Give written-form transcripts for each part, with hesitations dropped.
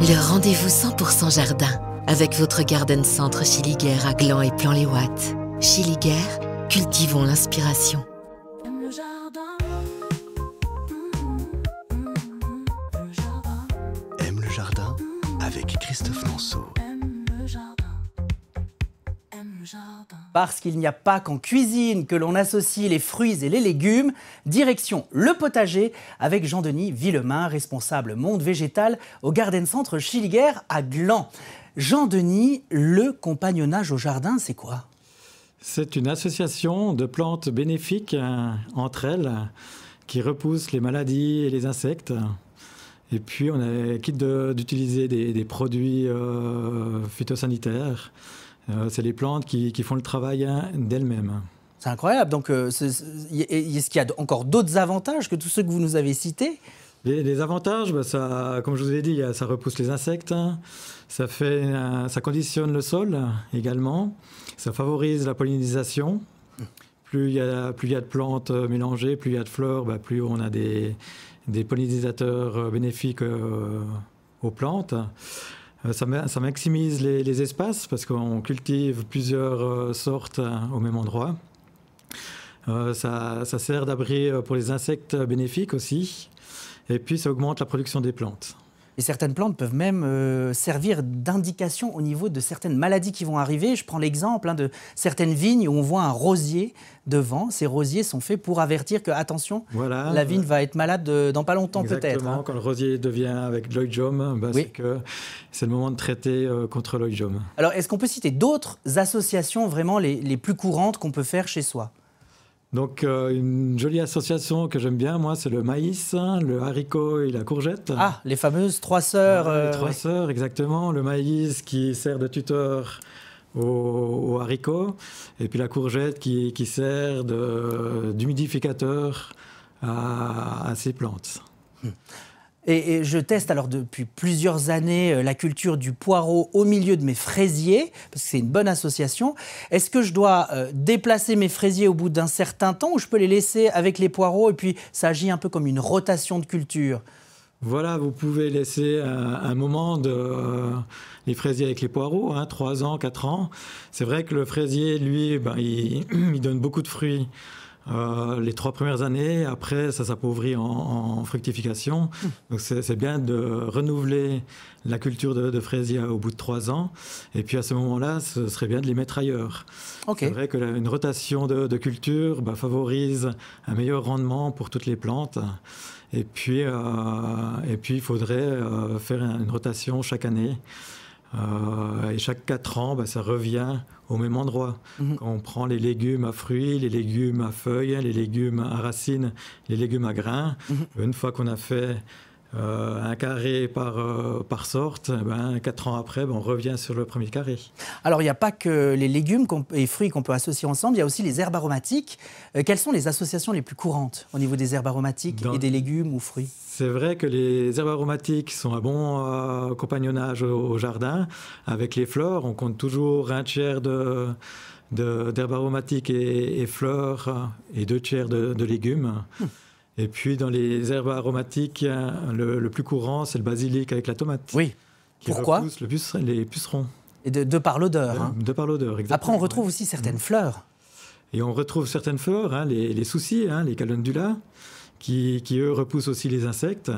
Le rendez-vous 100% jardin avec votre Garden Centre Schilliger à Gland et Plan-les-Ouates. Schilliger, cultivons l'inspiration. Aime le jardin avec Christophe Lanceau. Parce qu'il n'y a pas qu'en cuisine que l'on associe les fruits et les légumes, direction le potager avec Jean-Denis Villemain, responsable monde végétal au Garden Centre Schilliger à Gland. Jean-Denis, le compagnonnage au jardin, c'est quoi? C'est une association de plantes bénéfiques entre elles qui repoussent les maladies et les insectes. Et puis on a quitte d'utiliser des produits phytosanitaires. C'est les plantes qui font le travail d'elles-mêmes. C'est incroyable. Donc, est-ce qu'il y a encore d'autres avantages que tous ceux que vous nous avez cités? Les avantages, ça, comme je vous ai dit, ça repousse les insectes, ça conditionne le sol également, ça favorise la pollinisation. Plus il y a de plantes mélangées, plus il y a de fleurs, plus on a des pollinisateurs bénéfiques aux plantes. Ça maximise les espaces parce qu'on cultive plusieurs sortes au même endroit. Ça sert d'abri pour les insectes bénéfiques aussi. Et puis ça augmente la production des plantes. Et certaines plantes peuvent même servir d'indication au niveau de certaines maladies qui vont arriver. Je prends l'exemple de certaines vignes où on voit un rosier devant. Ces rosiers sont faits pour avertir que, attention, voilà, la vigne va être malade dans pas longtemps peut-être. Exactement, quand le rosier devient avec de l'oïdium, oui, c'est le moment de traiter contre l'oïdium. Alors, est-ce qu'on peut citer d'autres associations vraiment les plus courantes qu'on peut faire chez soi? Donc, une jolie association que j'aime bien, moi, c'est le maïs, le haricot et la courgette. Ah, les fameuses trois sœurs. Les trois sœurs, exactement. Le maïs qui sert de tuteur au haricot, et puis la courgette qui sert d'humidificateur à ces plantes. Et je teste alors depuis plusieurs années la culture du poireau au milieu de mes fraisiers, parce que c'est une bonne association. Est-ce que je dois déplacer mes fraisiers au bout d'un certain temps ou je peux les laisser avec les poireaux et puis ça agit un peu comme une rotation de culture? Voilà, vous pouvez laisser un moment les fraisiers avec les poireaux, 3 ans, 4 ans. C'est vrai que le fraisier, lui, il donne beaucoup de fruits. Les 3 premières années, après ça s'appauvrit en fructification. Donc c'est bien de renouveler la culture de fraisier au bout de 3 ans. Et puis à ce moment-là, ce serait bien de les mettre ailleurs. Okay. C'est vrai qu'une rotation de culture favorise un meilleur rendement pour toutes les plantes. Et puis il faudrait faire une rotation chaque année. Et chaque 4 ans, ça revient au même endroit. Quand on prend les légumes à fruits, les légumes à feuilles, les légumes à racines, les légumes à grains, une fois qu'on a fait un carré par sorte, 4 ans après, on revient sur le premier carré. Alors, il n'y a pas que les légumes et fruits qu'on peut associer ensemble, il y a aussi les herbes aromatiques. Quelles sont les associations les plus courantes au niveau des herbes aromatiques et des légumes ou fruits? C'est vrai que les herbes aromatiques sont un bon compagnonnage au jardin. Avec les fleurs, on compte toujours 1/3 d'herbes aromatiques et fleurs et 2/3 de légumes. Et puis, dans les herbes aromatiques, le plus courant, c'est le basilic avec la tomate. Oui. Pourquoi? Qui repousse les pucerons. Et de par l'odeur. De par l'odeur, exactement. Après, on retrouve aussi certaines fleurs. Et on retrouve certaines fleurs, les soucis, les calendulas, qui eux repoussent aussi les insectes.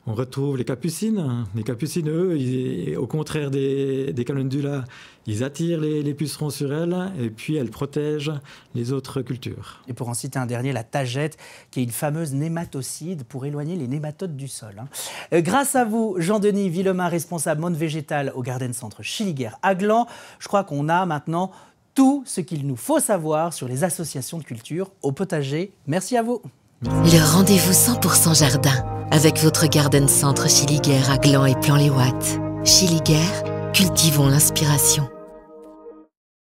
On retrouve les capucines. Les capucines, eux, au contraire des calendulas, ils attirent les pucerons sur elles et puis elles protègent les autres cultures. Et pour en citer un dernier, la tagette, qui est une fameuse nématocide pour éloigner les nématodes du sol. Grâce à vous, Jean-Denis Villemain, responsable monde végétal au Garden Centre Schilliger à Gland, je crois qu'on a maintenant tout ce qu'il nous faut savoir sur les associations de culture au potager. Merci à vous. Le rendez-vous 100% jardin avec votre Garden Centre Schilliger à Gland et Plan-les-Ouates. Schilliger, cultivons l'inspiration.